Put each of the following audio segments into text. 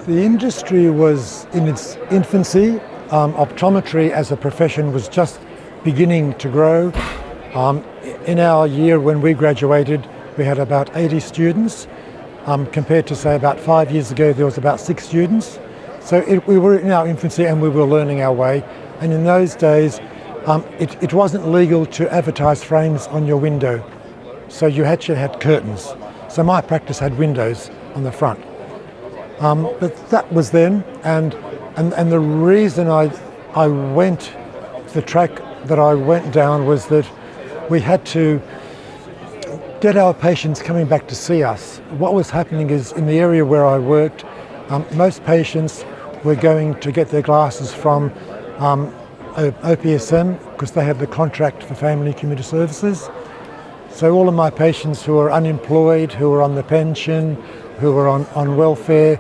The industry was in its infancy. Optometry as a profession was just beginning to grow. In our year when we graduated, we had about 80 students, compared to say about 5 years ago there was about 6 students. So we were in our infancy and we were learning our way. And in those days, it wasn't legal to advertise frames on your window. So you actually had curtains. So my practice had windows on the front. But that was then, and the reason I went the track that I went down was that we had to get our patients coming back to see us. What was happening is in the area where I worked, most patients were going to get their glasses from OPSM because they had the contract for family commuter services. So all of my patients who were unemployed, who were on the pension, who were on welfare,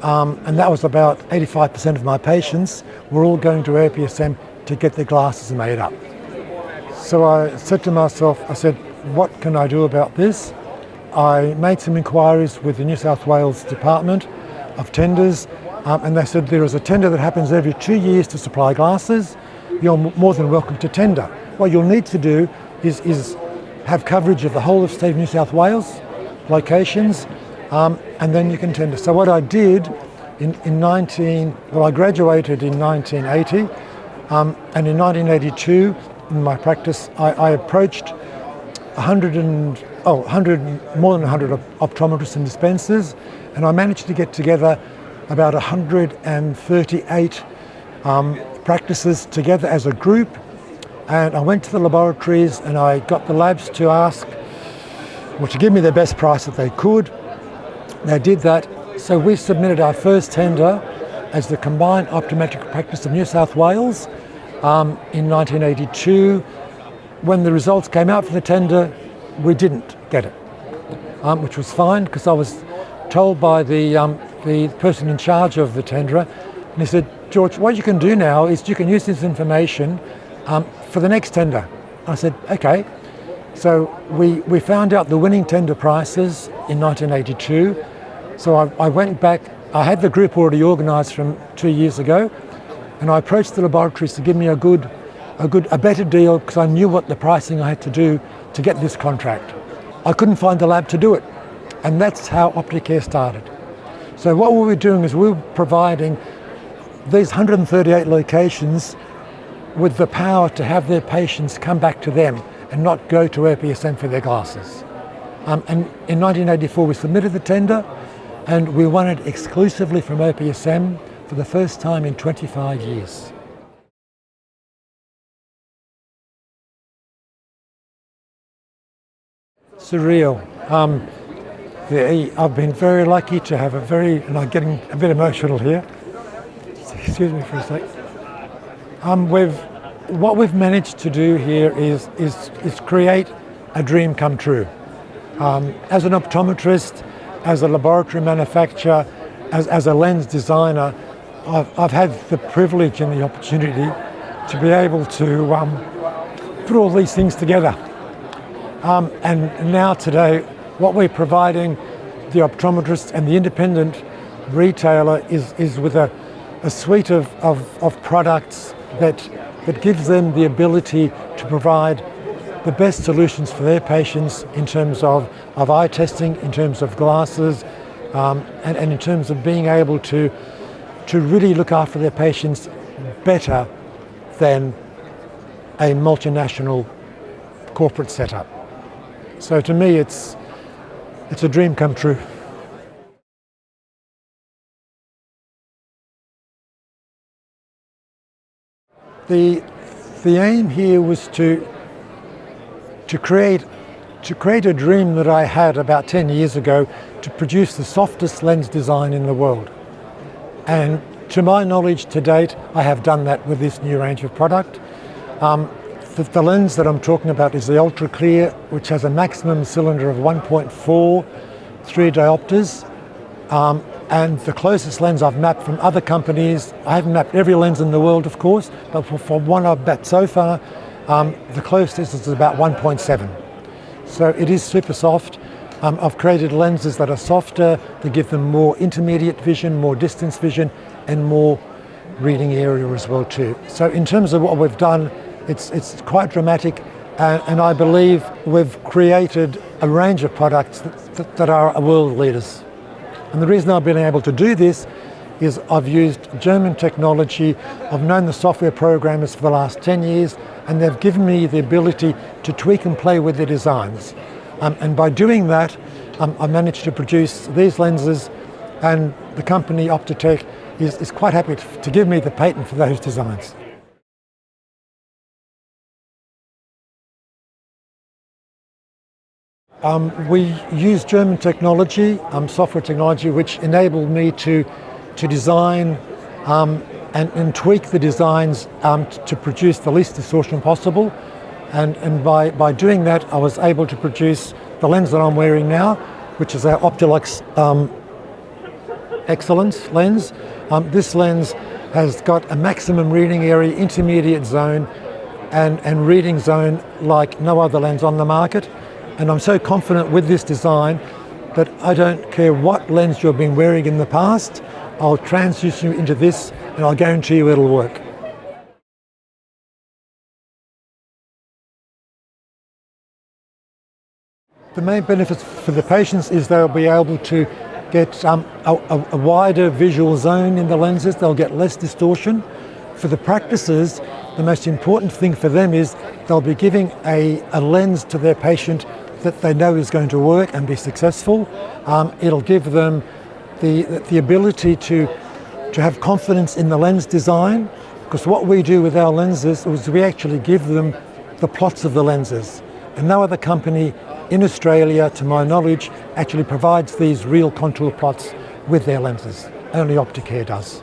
and that was about 85% of my patients, were all going to OPSM to get their glasses made up. So I said to myself, what can I do about this? I made some inquiries with the New South Wales Department of Tenders, and they said there is a tender that happens every 2 years to supply glasses. You're more than welcome to tender. What you'll need to do is have coverage of the whole of the state of New South Wales locations, and then you can tender. So what I did I graduated in 1980, and in 1982, in my practice, I approached more than 100 optometrists and dispensers, and I managed to get together about 138 practices together as a group. And I went to the laboratories and I got the labs to to give me the best price that they could. They did that. So we submitted our first tender as the Combined Optometric Practice of New South Wales in 1982. When the results came out for the tender, we didn't get it, which was fine because I was told by the person in charge of the tenderer, and he said, "George, what you can do now is you can use this information for the next tender." I said, "Okay." So we found out the winning tender prices in 1982. So I went back. I had the group already organised from 2 years ago, and I approached the laboratories to give me a better deal because I knew what the pricing I had to do to get this contract. I couldn't find the lab to do it, and that's how Opticare started. So what we were doing is we were providing these 138 locations with the power to have their patients come back to them and not go to OPSM for their glasses. And in 1984 we submitted the tender and we won it exclusively from OPSM for the first time in 25 years. Surreal. I've been very lucky to have and I'm getting a bit emotional here. Excuse me for a sec. What we've managed to do here is create a dream come true. As an optometrist, as a laboratory manufacturer, as a lens designer, I've had the privilege and the opportunity to be able to put all these things together. And now today, what we're providing the optometrist and the independent retailer is with a suite of products that gives them the ability to provide the best solutions for their patients in terms of eye testing, in terms of glasses, and in terms of being able to really look after their patients better than a multinational corporate setup. So to me, it's a dream come true. The aim here was to create a dream that I had about 10 years ago, to produce the softest lens design in the world. And to my knowledge to date, I have done that with this new range of product. The lens that I'm talking about is the Ultra Clear, which has a maximum cylinder of 1.4 3 diopters. And the closest lens I've mapped from other companies, I haven't mapped every lens in the world, of course, but for one I've mapped so far, the closest is about 1.7. So it is super soft. I've created lenses that are softer, that give them more intermediate vision, more distance vision, and more reading area as well too. So in terms of what we've done, it's quite dramatic, and I believe we've created a range of products that are world leaders. And the reason I've been able to do this is I've used German technology. I've known the software programmers for the last 10 years, and they've given me the ability to tweak and play with their designs. And by doing that, I managed to produce these lenses, and the company Opticare is quite happy to give me the patent for those designs. We use German technology, software technology, which enabled me to design and tweak the designs to produce the least distortion possible. And by doing that, I was able to produce the lens that I'm wearing now, which is our Optilux Excellence lens. This lens has got a maximum reading area, intermediate zone, and reading zone like no other lens on the market. And I'm so confident with this design that I don't care what lens you've been wearing in the past, I'll transition you into this and I'll guarantee you it'll work. The main benefits for the patients is they'll be able to get a wider visual zone in the lenses, they'll get less distortion. For the practices, the most important thing for them is they'll be giving a lens to their patient that they know is going to work and be successful. It'll give them the ability to have confidence in the lens design, because what we do with our lenses is we actually give them the plots of the lenses. And no other company in Australia, to my knowledge, actually provides these real contour plots with their lenses. Only Opticare does.